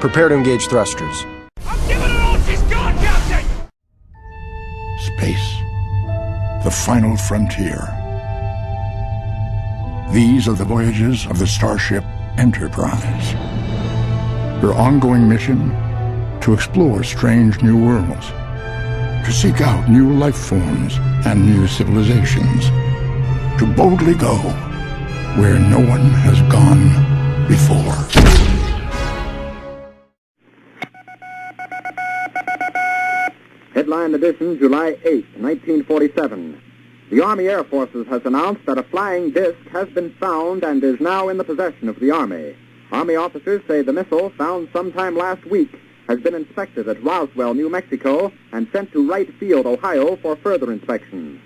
Prepare to engage thrusters. I'm giving it all she's got, Captain! Space. The final frontier. These are the voyages of the Starship Enterprise. Her ongoing mission: to explore strange new worlds, to seek out new life forms and new civilizations, to boldly go where no one has gone before. Headline edition, July 8, 1947. The Army Air Forces has announced that a flying disc has been found and is now in the possession of the Army. Army officers say the missile, found sometime last week, has been inspected at Roswell, New Mexico, and sent to Wright Field, Ohio, for further inspection.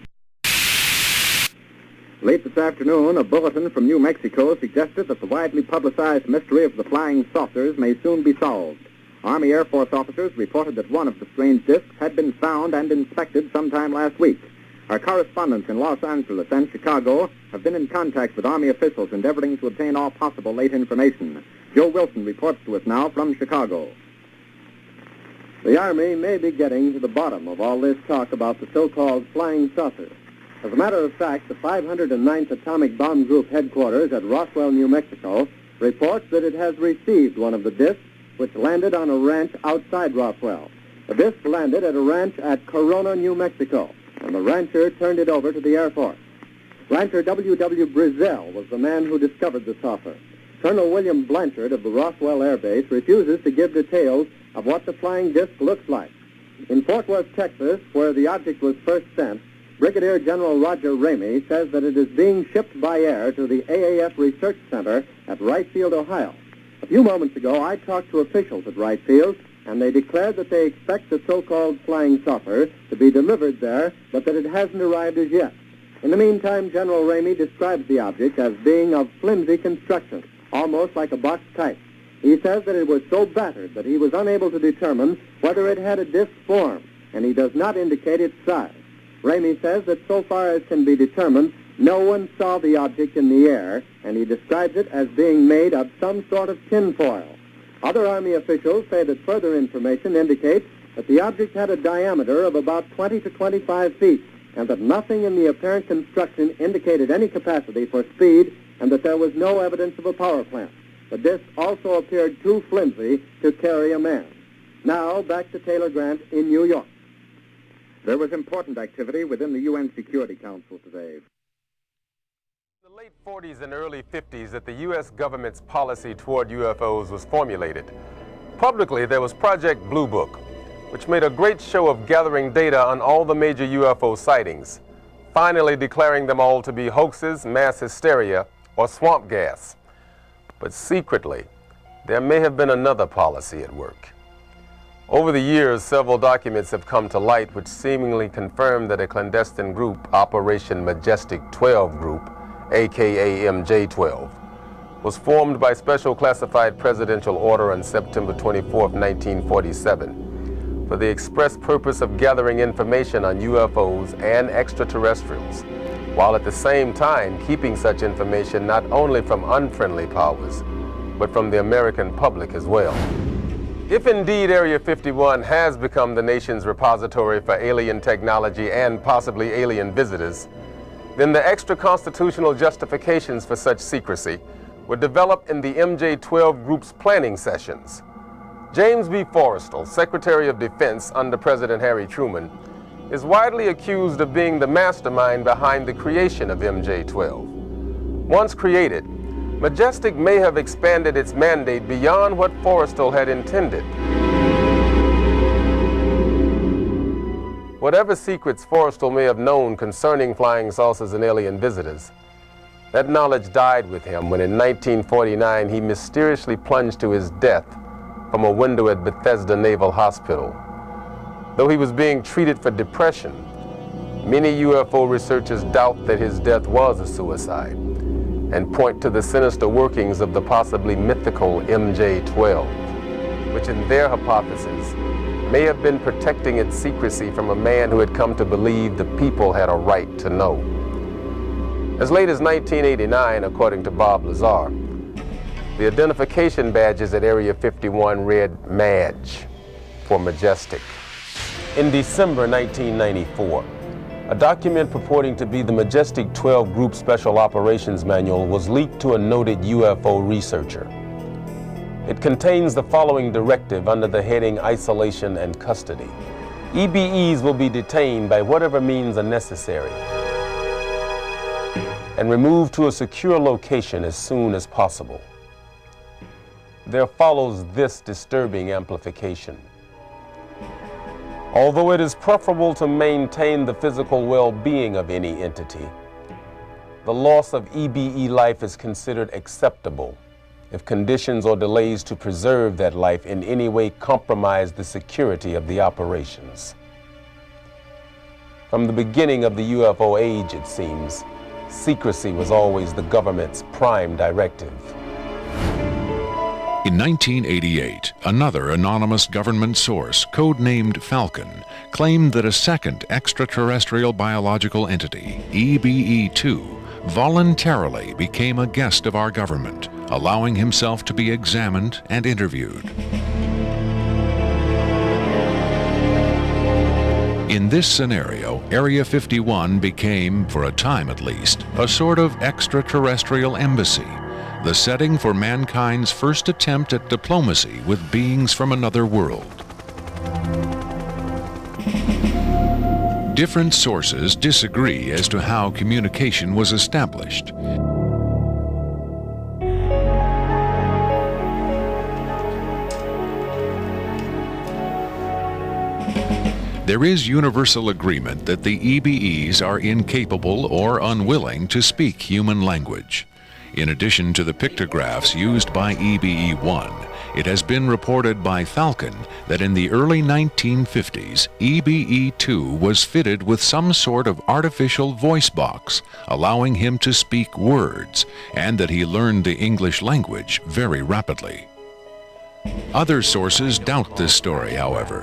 Late this afternoon, a bulletin from New Mexico suggested that the widely publicized mystery of the flying saucers may soon be solved. Army Air Force officers reported that one of the strange discs had been found and inspected sometime last week. Our correspondents in Los Angeles and Chicago have been in contact with Army officials endeavoring to obtain all possible late information. Joe Wilson reports to us now from Chicago. The Army may be getting to the bottom of all this talk about the so-called flying saucers. As a matter of fact, the 509th Atomic Bomb Group headquarters at Roswell, New Mexico, reports that it has received one of the discs which landed on a ranch outside Roswell. The disc landed at a ranch at Corona, New Mexico, and the rancher turned it over to the Air Force. Rancher W.W. Brizzell was the man who discovered the saucer. Colonel William Blanchard of the Roswell Air Base refuses to give details of what the flying disc looks like. In Fort Worth, Texas, where the object was first sent, Brigadier General Roger Ramey says that it is being shipped by air to the AAF Research Center at Wright Field, Ohio. A few moments ago, I talked to officials at Wright Field, and they declared that they expect the so-called flying saucer to be delivered there, but that it hasn't arrived as yet. In the meantime, General Ramey describes the object as being of flimsy construction, almost like a box kite. He says that it was so battered that he was unable to determine whether it had a disc form, and he does not indicate its size. Ramey says that so far as can be determined, no one saw the object in the air, and he describes it as being made of some sort of tinfoil. Other Army officials say that further information indicates that the object had a diameter of about 20 to 25 feet, and that nothing in the apparent construction indicated any capacity for speed, and that there was no evidence of a power plant. The disc also appeared too flimsy to carry a man. Now, back to Taylor Grant in New York. There was important activity within the UN Security Council today. In the late 40s and early 50s that the U.S. government's policy toward UFOs was formulated. Publicly, there was Project Blue Book, which made a great show of gathering data on all the major UFO sightings, finally declaring them all to be hoaxes, mass hysteria, or swamp gas. But secretly, there may have been another policy at work. Over the years, several documents have come to light which seemingly confirm that a clandestine group, Operation Majestic 12 Group, aka MJ-12, was formed by special classified presidential order on September 24, 1947, for the express purpose of gathering information on UFOs and extraterrestrials, while at the same time keeping such information not only from unfriendly powers, but from the American public as well. If indeed Area 51 has become the nation's repository for alien technology and possibly alien visitors, then the extra-constitutional justifications for such secrecy were developed in the MJ-12 Group's planning sessions. James B. Forrestal, Secretary of Defense under President Harry Truman, is widely accused of being the mastermind behind the creation of MJ-12. Once created, Majestic may have expanded its mandate beyond what Forrestal had intended. Whatever secrets Forrestal may have known concerning flying saucers and alien visitors, that knowledge died with him when in 1949 he mysteriously plunged to his death from a window at Bethesda Naval Hospital. Though he was being treated for depression, many UFO researchers doubt that his death was a suicide and point to the sinister workings of the possibly mythical MJ-12, which in their hypothesis may have been protecting its secrecy from a man who had come to believe the people had a right to know. As late as 1989, according to Bob Lazar, The identification badges at Area 51 read MAJ for Majestic. In December 1994, a document purporting to be the Majestic 12 Group Special Operations Manual was leaked to a noted UFO researcher. It contains the following directive under the heading Isolation and Custody. EBEs will be detained by whatever means are necessary and removed to a secure location as soon as possible. There follows this disturbing amplification. Although it is preferable to maintain the physical well-being of any entity, the loss of EBE life is considered acceptable if conditions or delays to preserve that life in any way compromise the security of the operations. From the beginning of the UFO age, it seems, secrecy was always the government's prime directive. In 1988, another anonymous government source, codenamed Falcon, claimed that a second extraterrestrial biological entity, EBE-2, voluntarily became a guest of our government, allowing himself to be examined and interviewed. In this scenario, Area 51 became, for a time at least, a sort of extraterrestrial embassy, the setting for mankind's first attempt at diplomacy with beings from another world. Different sources disagree as to how communication was established. There is universal agreement that the EBEs are incapable or unwilling to speak human language. In addition to the pictographs used by EBE-1, it has been reported by Falcon that in the early 1950s, EBE-2 was fitted with some sort of artificial voice box, allowing him to speak words, and that he learned the English language very rapidly. Other sources doubt this story, however.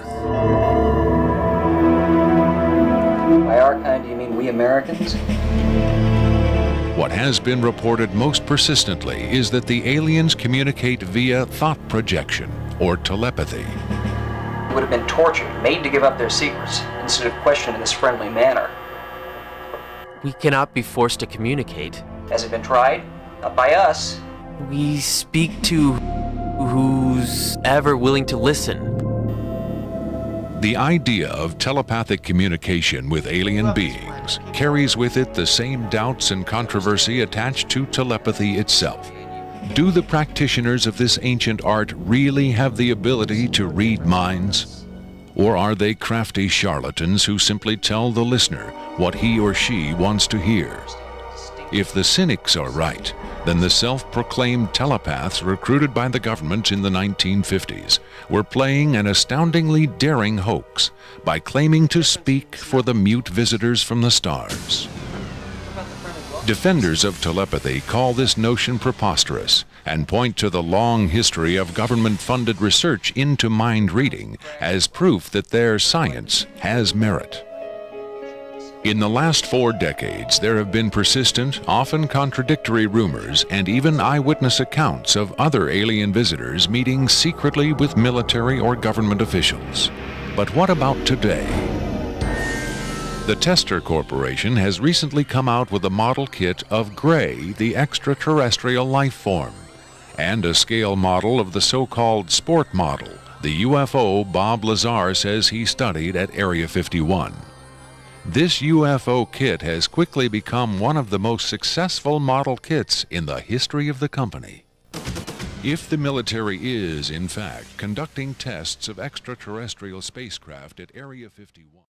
By our kind, do you mean we Americans? What has been reported most persistently is that the aliens communicate via thought projection, or telepathy. They would have been tortured, made to give up their secrets, instead of questioned in this friendly manner. We cannot be forced to communicate. Has it been tried? Not by us. We speak to who's ever willing to listen. The idea of telepathic communication with alien beings carries with it the same doubts and controversy attached to telepathy itself. Do the practitioners of this ancient art really have the ability to read minds? Or are they crafty charlatans who simply tell the listener what he or she wants to hear? If the cynics are right, then the self-proclaimed telepaths recruited by the government in the 1950s were playing an astoundingly daring hoax by claiming to speak for the mute visitors from the stars. Defenders of telepathy call this notion preposterous and point to the long history of government-funded research into mind reading as proof that their science has merit. In the last 4 decades, there have been persistent, often contradictory rumors and even eyewitness accounts of other alien visitors meeting secretly with military or government officials. But what about today? The Tester Corporation has recently come out with a model kit of Gray, the extraterrestrial life form, and a scale model of the so-called sport model, the UFO Bob Lazar says he studied at Area 51. This UFO kit has quickly become one of the most successful model kits in the history of the company. If the military is, in fact, conducting tests of extraterrestrial spacecraft at Area 51,